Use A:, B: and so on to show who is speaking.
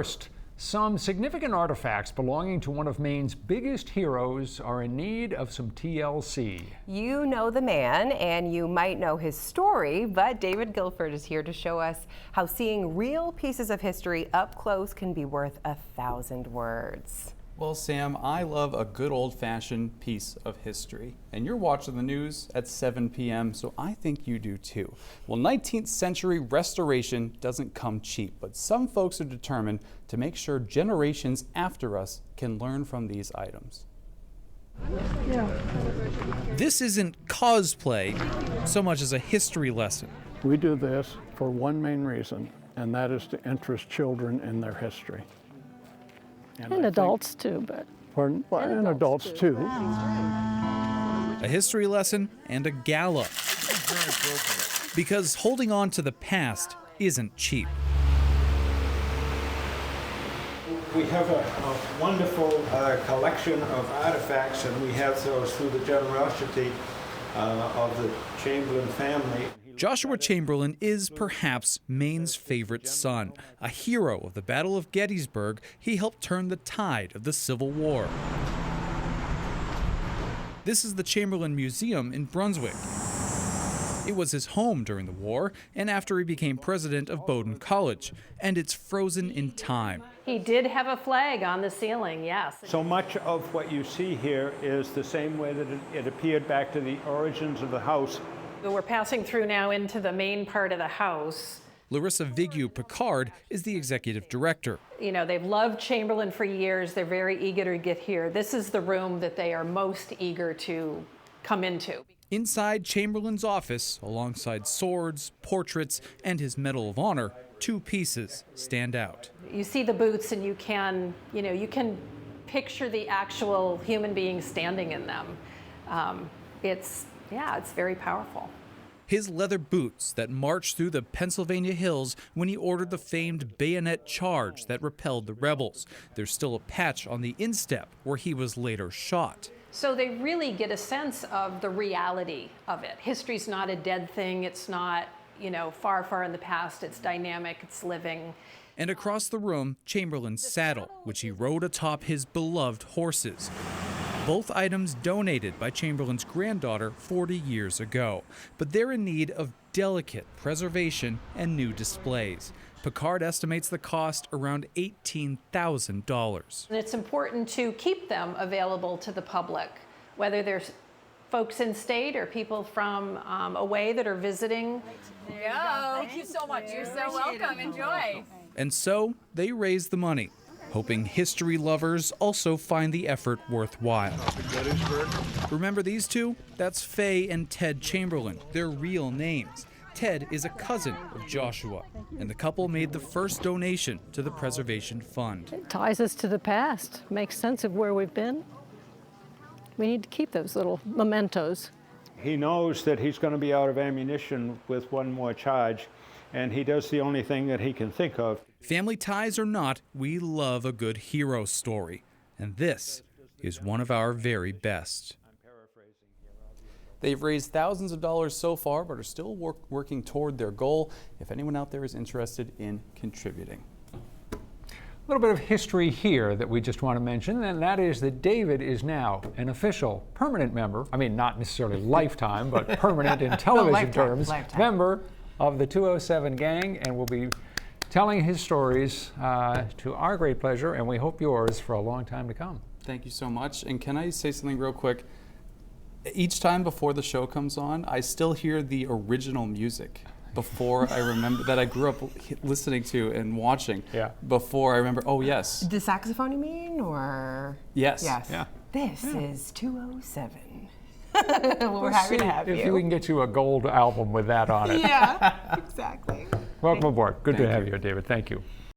A: First, some significant artifacts belonging to one of Maine's biggest heroes are in need of some TLC.
B: You know the man, and you might know his story, but David Guilford is here to show us how seeing real pieces of history up close can be worth 1,000 words.
C: Well, Sam, I love a good old-fashioned piece of history. And you're watching the news at 7 p.m., so I think you do too. Well, 19th century restoration doesn't come cheap, but some folks are determined to make sure generations after us can learn from these items. This isn't cosplay so much as a history lesson.
D: We do this for one main reason, and that is to interest children in their history.
E: And adults too, but.
D: And adults too.
C: A history lesson and a gala. Because holding on to the past isn't cheap.
F: We have a wonderful collection of artifacts, and we have those through the generosity of the Chamberlain family.
C: Joshua Chamberlain is perhaps Maine's favorite son. A hero of the Battle of Gettysburg, he helped turn the tide of the Civil War. This is the Chamberlain Museum in Brunswick. It was his home during the war and after he became president of Bowdoin College, and it's frozen in time.
G: He did have a flag on the ceiling, yes.
F: So much of what you see here is the same way that it appeared back to the origins of the house.
G: We're passing through now into the main part of the house.
C: Larissa Vigu-Picard is the executive director.
G: You know, they've loved Chamberlain for years. They're very eager to get here. This is the room that they are most eager to come into.
C: Inside Chamberlain's office, alongside swords, portraits, and his Medal of Honor, two pieces stand out.
G: You see the boots and you can picture the actual human being standing in them. It's very powerful.
C: His leather boots that marched through the Pennsylvania hills when he ordered the famed bayonet charge that repelled the rebels. There's still a patch on the instep where he was later shot.
G: So they really get a sense of the reality of it. History's not a dead thing. It's not, far, far in the past. It's dynamic, it's living.
C: And across the room, Chamberlain's saddle, which he rode atop his beloved horses. Both items donated by Chamberlain's granddaughter 40 years ago, but they're in need of delicate preservation and new displays. Picard estimates the cost around $18,000.
G: And it's important to keep them available to the public, whether there's folks in state or people from away that are visiting.
H: There you go. Thank you so much. You're so welcome. Enjoy.
C: And so they raise the money, hoping history lovers also find the effort worthwhile. Remember these two? That's Faye and Ted Chamberlain, their real names. Ted is a cousin of Joshua, and the couple made the first donation to the Preservation Fund.
E: It ties us to the past, makes sense of where we've been. We need to keep those little mementos.
F: He knows that he's going to be out of ammunition with one more charge, and he does the only thing that he can think of.
C: Family ties or not, we love a good hero story, and this is one of our very best. They've raised thousands of dollars so far, but are still working toward their goal if anyone out there is interested in contributing.
A: A little bit of history here that we just want to mention, and that is that David is now an official permanent member, I mean not necessarily lifetime, but permanent in television terms, member of the 207 gang, and will be telling his stories to our great pleasure, and we hope yours, for a long time to come.
C: Thank you so much. And can I say something real quick? Each time before the show comes on, I still hear the original music before I remember that I grew up listening to and watching.
A: Yeah.
C: Before I remember, oh yes.
B: The saxophone, you mean, or?
C: Yes.
B: Yes.
A: Yeah.
B: This is 207. Well, we're happy to have you.
A: If we can get you a gold album with that on it.
B: Yeah, exactly.
A: Welcome aboard. Good to
C: Thank
A: have you, David. Thank you.